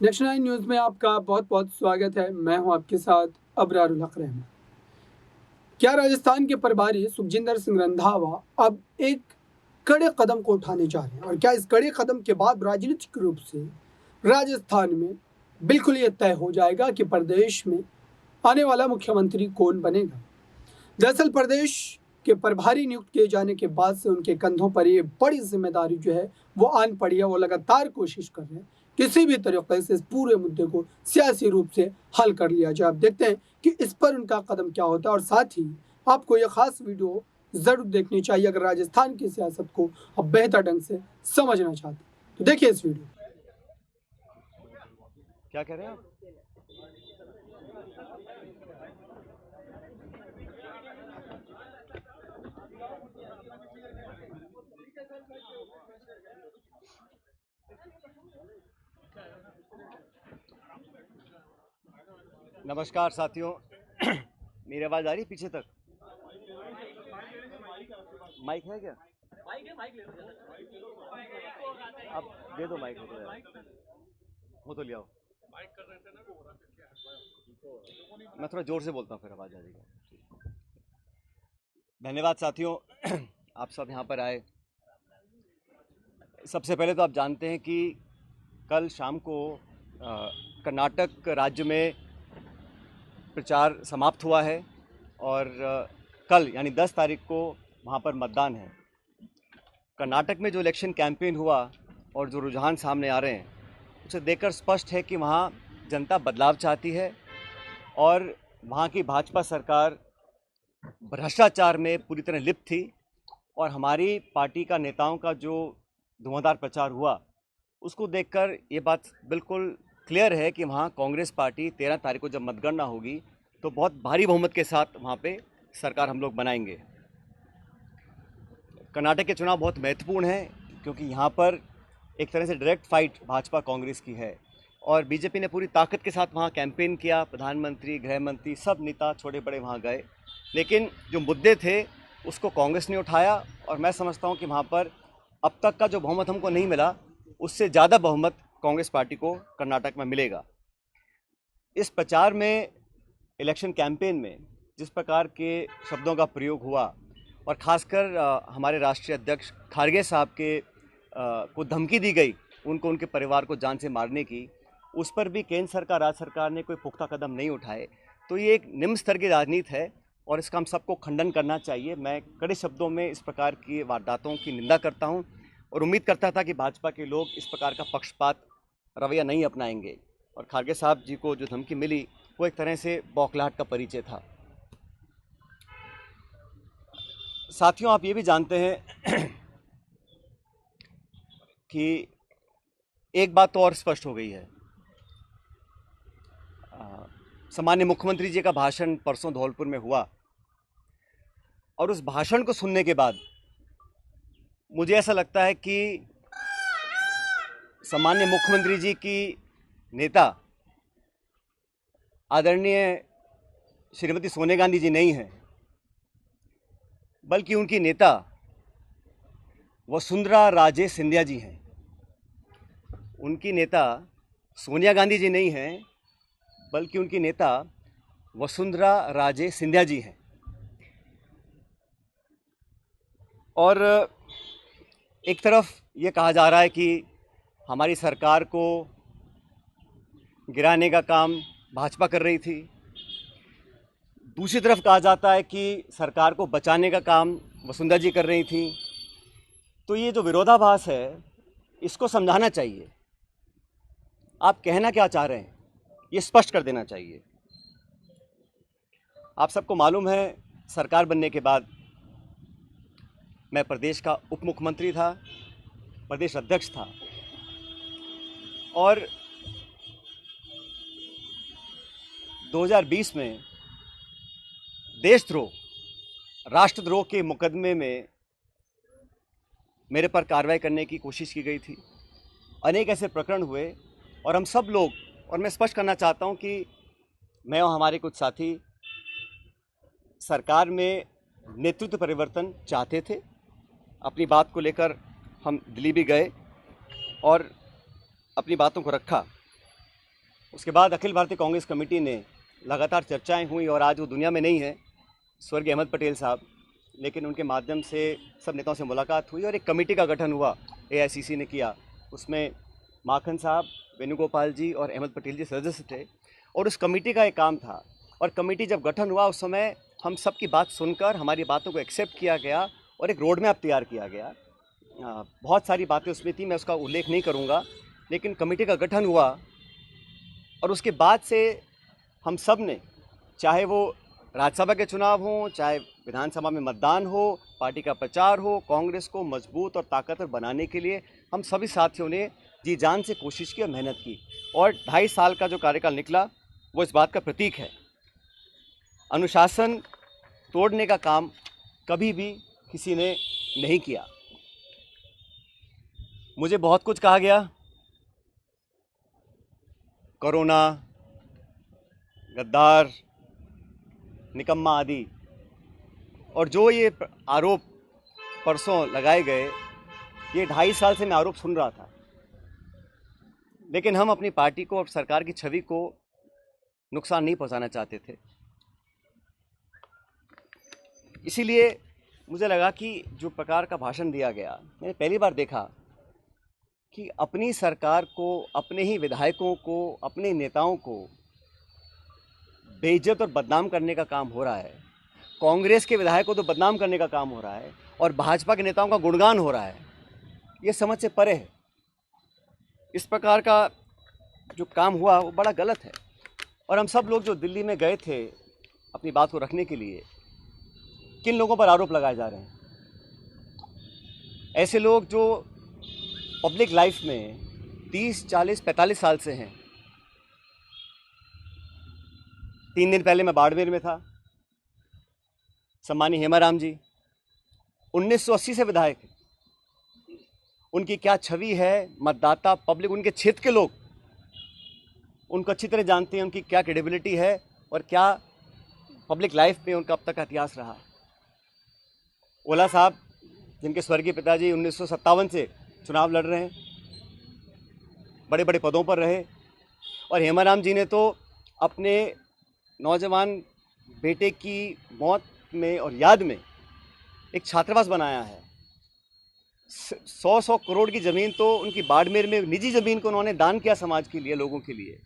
Next 9 news में आपका बहुत बहुत स्वागत है। मैं हूं आपके साथ अबरारुल हक रहमान। क्या राजस्थान के प्रभारी सुखजिंदर सिंह रंधावा अब एक कड़े कदम को उठाने जा रहे हैं, और क्या इस कड़े कदम के बाद राजनीतिक रूप से राजस्थान में बिल्कुल ये तय हो जाएगा कि प्रदेश में आने वाला मुख्यमंत्री कौन बनेगा। दरअसल प्रदेश के प्रभारी नियुक्त किए जाने के बाद से उनके कंधों पर ये बड़ी जिम्मेदारी जो है वो आन पड़ी है। वो लगातार कोशिश कर रहे हैं किसी भी तरीके से इस पूरे मुद्दे को सियासी रूप से हल कर लिया जाए। अब देखते हैं कि इस पर उनका कदम क्या होता है, और साथ ही आपको यह खास वीडियो जरूर देखनी चाहिए अगर राजस्थान की सियासत को आप बेहतर ढंग से समझना चाहते हैं। तो देखिए इस वीडियो। क्या कह रहे हैं आप? नमस्कार साथियों। मेरी आवाज आ रही है पीछे तक? माइक है क्या? माइक ले लो। आप दे दो माइक हो तो ले आओ। मैं थोड़ा जोर से बोलता हूँ फिर आवाज आ जाएगी। धन्यवाद साथियों, आप सब यहाँ पर आए। सबसे पहले तो आप जानते हैं कि कल शाम को कर्नाटक राज्य में प्रचार समाप्त हुआ है और कल यानी 10 तारीख को वहाँ पर मतदान है। कर्नाटक में जो इलेक्शन कैंपेन हुआ और जो रुझान सामने आ रहे हैं उसे देखकर स्पष्ट है कि वहाँ जनता बदलाव चाहती है और वहाँ की भाजपा सरकार भ्रष्टाचार में पूरी तरह लिप्त थी। और हमारी पार्टी का नेताओं का जो धुआंधार प्रचार हुआ उसको देखकर ये बात बिल्कुल क्लियर है कि वहाँ कांग्रेस पार्टी 13 तारीख को जब मतगणना होगी तो बहुत भारी बहुमत के साथ वहाँ पे सरकार हम लोग बनाएंगे। कर्नाटक के चुनाव बहुत महत्वपूर्ण है क्योंकि यहाँ पर एक तरह से डायरेक्ट फाइट भाजपा कांग्रेस की है और बीजेपी ने पूरी ताकत के साथ वहाँ कैंपेन किया। प्रधानमंत्री, गृह मंत्री, सब नेता छोटे बड़े वहाँ गए, लेकिन जो मुद्दे थे उसको कांग्रेस ने उठाया और मैं समझता हूँ कि वहाँ पर अब तक का जो बहुमत हमको नहीं मिला उससे ज़्यादा बहुमत कांग्रेस पार्टी को कर्नाटक में मिलेगा। इस प्रचार में, इलेक्शन कैंपेन में जिस प्रकार के शब्दों का प्रयोग हुआ और ख़ासकर हमारे राष्ट्रीय अध्यक्ष खारगे साहब के को धमकी दी गई उनको, उनके परिवार को जान से मारने की, उस पर भी केंद्र सरकार, राज्य सरकार ने कोई पुख्ता कदम नहीं उठाए। तो ये एक निम्न स्तर की राजनीति है और इसका हम सबको खंडन करना चाहिए। मैं कड़े शब्दों में इस प्रकार की वारदातों की निंदा करता हूं और उम्मीद करता था कि भाजपा के लोग इस प्रकार का पक्षपात रवैया नहीं अपनाएंगे। और खारगे साहब जी को जो धमकी मिली वो एक तरह से बौखलाहट का परिचय था। साथियों, आप ये भी जानते हैं कि एक बात तो और स्पष्ट हो गई है। सामान्य मुख्यमंत्री जी का भाषण परसों धौलपुर में हुआ और उस भाषण को सुनने के बाद मुझे ऐसा लगता है कि सामान्य मुख्यमंत्री जी की नेता आदरणीय श्रीमती सोनिया गांधी जी नहीं हैं, बल्कि उनकी नेता वसुंधरा राजे सिंधिया जी हैं। उनकी नेता सोनिया गांधी जी नहीं हैं, बल्कि उनकी नेता वसुंधरा राजे सिंधिया जी हैं। और एक तरफ ये कहा जा रहा है कि हमारी सरकार को गिराने का काम भाजपा कर रही थी, दूसरी तरफ कहा जाता है कि सरकार को बचाने का काम वसुंधरा जी कर रही थी। तो ये जो विरोधाभास है इसको समझाना चाहिए। आप कहना क्या चाह रहे हैं ये स्पष्ट कर देना चाहिए। आप सबको मालूम है, सरकार बनने के बाद मैं प्रदेश का उप मुख्यमंत्री था, प्रदेश अध्यक्ष था और 2020 में देशद्रोह, राष्ट्रद्रोह के मुकदमे में मेरे पर कार्रवाई करने की कोशिश की गई थी। अनेक ऐसे प्रकरण हुए और हम सब लोग, और मैं स्पष्ट करना चाहता हूं कि मैं और हमारे कुछ साथी सरकार में नेतृत्व परिवर्तन चाहते थे। अपनी बात को लेकर हम दिल्ली भी गए और अपनी बातों को रखा। उसके बाद अखिल भारतीय कांग्रेस कमेटी ने लगातार चर्चाएं हुई और आज वो दुनिया में नहीं है, स्वर्गीय अहमद पटेल साहब, लेकिन उनके माध्यम से सब नेताओं से मुलाकात हुई और एक कमेटी का गठन हुआ, एआईसीसी ने किया। उसमें माखन साहब, वेणुगोपाल जी और अहमद पटेल जी सदस्य थे और उस कमेटी का एक काम था। और कमेटी जब गठन हुआ उस समय हम सब की बात सुनकर हमारी बातों को एक्सेप्ट किया गया और एक रोड मैप तैयार किया गया। बहुत सारी बातें उसमें थी, मैं उसका उल्लेख नहीं करूँगा, लेकिन कमेटी का गठन हुआ और उसके बाद से हम सब ने, चाहे वो राज्यसभा के चुनाव हों, चाहे विधानसभा में मतदान हो, पार्टी का प्रचार हो, कांग्रेस को मजबूत और ताकतवर बनाने के लिए हम सभी साथियों ने जी जान से कोशिश की और मेहनत की। और 2.5 साल का जो कार्यकाल निकला वो इस बात का प्रतीक है। अनुशासन तोड़ने का काम कभी भी किसी ने नहीं किया। मुझे बहुत कुछ कहा गया, कोरोना, गद्दार, निकम्मा आदि, और जो ये आरोप परसों लगाए गए, ये 2.5 साल से मैं आरोप सुन रहा था, लेकिन हम अपनी पार्टी को और सरकार की छवि को नुकसान नहीं पहुंचाना चाहते थे। इसीलिए मुझे लगा कि जो प्रकार का भाषण दिया गया, मैंने पहली बार देखा कि अपनी सरकार को, अपने ही विधायकों को, अपने नेताओं को बेइज्जत और बदनाम करने का काम हो रहा है। कांग्रेस के विधायकों को तो बदनाम करने का काम हो रहा है और भाजपा के नेताओं का गुणगान हो रहा है। ये समझ से परे है। इस प्रकार का जो काम हुआ वो बड़ा गलत है। और हम सब लोग जो दिल्ली में गए थे अपनी बात को रखने के लिए, किन लोगों पर आरोप लगाए जा रहे हैं? ऐसे लोग जो पब्लिक लाइफ में 30, 40, 45 साल से हैं। 3 दिन पहले मैं बाड़मेर में था। सम्मानी हेमाराम जी 1980 से विधायक हैं। उनकी क्या छवि है, मतदाता, पब्लिक, उनके क्षेत्र के लोग उनको अच्छी तरह जानते हैं, उनकी क्या क्रेडिबिलिटी है और क्या पब्लिक लाइफ में उनका अब तक का इतिहास रहा। ओला साहब, जिनके स्वर्गीय पिताजी 1957 से चुनाव लड़ रहे हैं, बड़े बड़े पदों पर रहे, और हेमाराम जी ने तो अपने नौजवान बेटे की मौत में और याद में एक छात्रावास बनाया है। 100 करोड़ की ज़मीन तो उनकी बाड़मेर में, निजी ज़मीन को उन्होंने दान किया समाज के लिए, लोगों के लिए।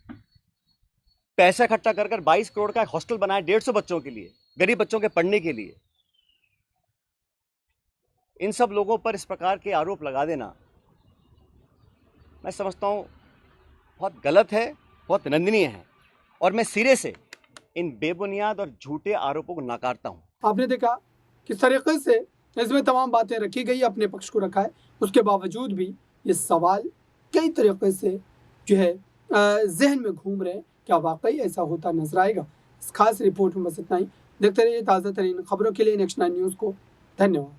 पैसा इकट्ठा कर 22 करोड़ का एक हॉस्टल बनाया 150 बच्चों के लिए, गरीब बच्चों के पढ़ने के लिए। इन सब लोगों पर इस प्रकार के आरोप लगा देना, मैं समझता हूँ बहुत गलत है, बहुत निंदनीय है, और मैं सिरे से इन बेबुनियाद और झूठे आरोपों को नकारता हूँ। आपने देखा किस तरीके से इसमें तमाम बातें रखी गई, अपने पक्ष को रखा है। उसके बावजूद भी ये सवाल कई तरीके से जो है जहन में घूम रहे हैं, क्या वाकई ऐसा होता नजर आएगा? इस खास रिपोर्ट में बस इतना ही। देखते रहिए ताज़ा तरीन खबरों के लिए नेक्स्ट 9 न्यूज़ को। धन्यवाद।